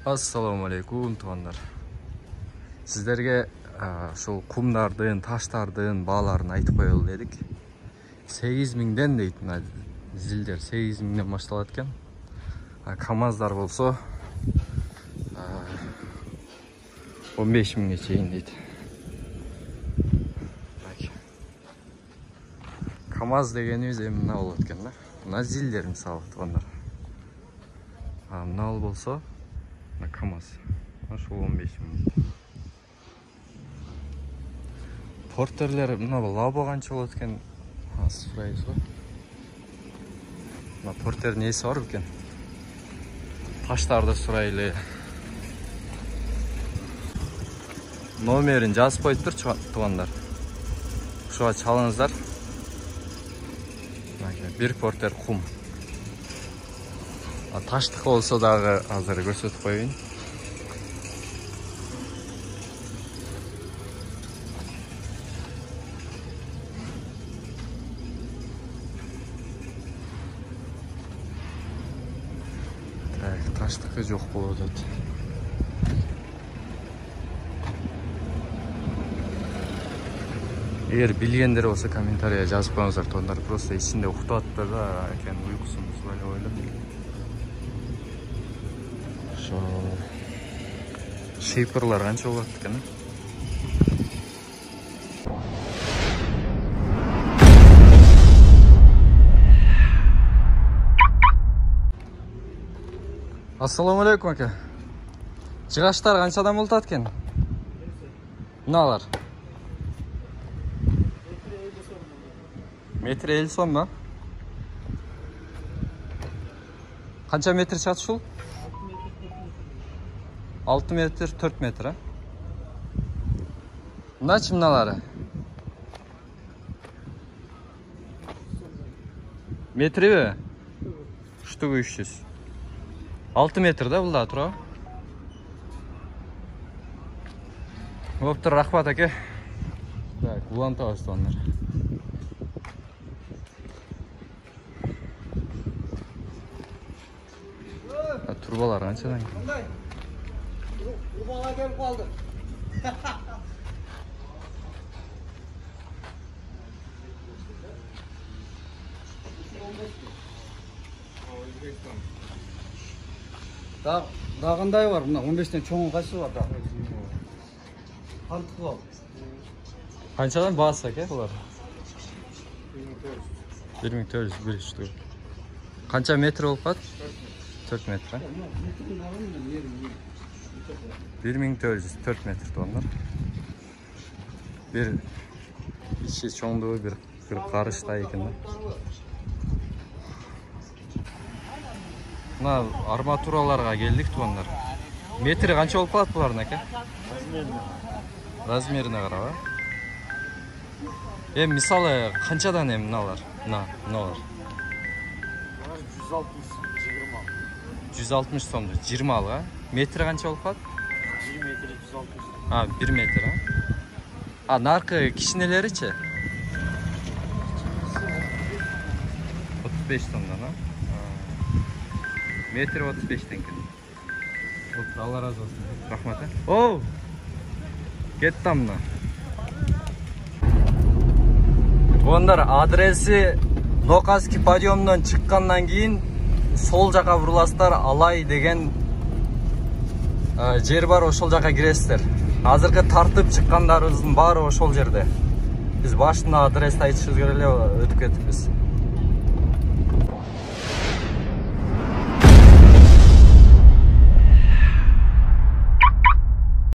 Assalamu alaikum туғандар. Сіздерге шул кумдардын, таштардын бааларын айтып коелу дедик. 8000ден дейт мына зилдер, 8000ден башталат экен. КамАЗдар болсо 15000ге чейин дейт. КамАЗ дегенибиз эми мына болот экен да. Мына зилдер мисалы туғандар. Мына болсо на КамАЗ. Ошол 15000. Портерлер мына лабо канча болот экен? Сурайбыз го. Мына портер несі бар экен? Таштарды сурайлы. Номерин жазып коюптур тугандар. Ушуга чалыңыздар. Бир портер кум. Таштык болсо дагы азыр көрсөтүп коеюн. Таштыкы жок болуп атат. Эгер билгендер болсо комментарийге жазып коюңуздар тугандар. Просто ичинде уктап атыптыр да экен, уйкусун субайлап ойлоп. Шейперлар канча болот экен? Ассаламу алейкум ака. Жыгаштар канчадан болот экен? Мыналар. Метр 50 сом ба? Канча метр чыгат ушул? 6 метр, 4 метр, Мыначы мыналары? Метриби? Штугу 300. 6 метр да булда тура. Боптур, рахмат аке. Так, улантабыз тугандар. Турбалар канчадан? Турбалар келип калды. Да кандай бар? Мына 15тен чоңу кайсы бар да? Кантык бол. Канчадан баасы аке булар? 1400 бир штук. Канча метр болуп калат? 4 метр. 1400 4 метр тугандар. Бир ичи чоңдугу бир карыштай экен да. Мына арматураларга келдик тугандар. Метри канча болуп калат булардын аке? Размерине карап, мисалы канчадан мыналар? Мыналар. 160 сомду 20 алга. Метри канча болуп калат? 1 метр 160. 1 метр, наркы кичинелеричи? 35 сомдан, Метр 35 теңге. Алла разы болсун. Рахмат. Оу! Кетти мына. Тугандар, адреси Нокаский подъемдон чыккандан кийин сол жака буруласыздар, Алай деген жер бар, ошол жака киресиздер. Азыркы тартып чыккандарыбыздын баары ошол жерде. Биз башында адрести айтышыбыз керек эле, өтүп кетипиз.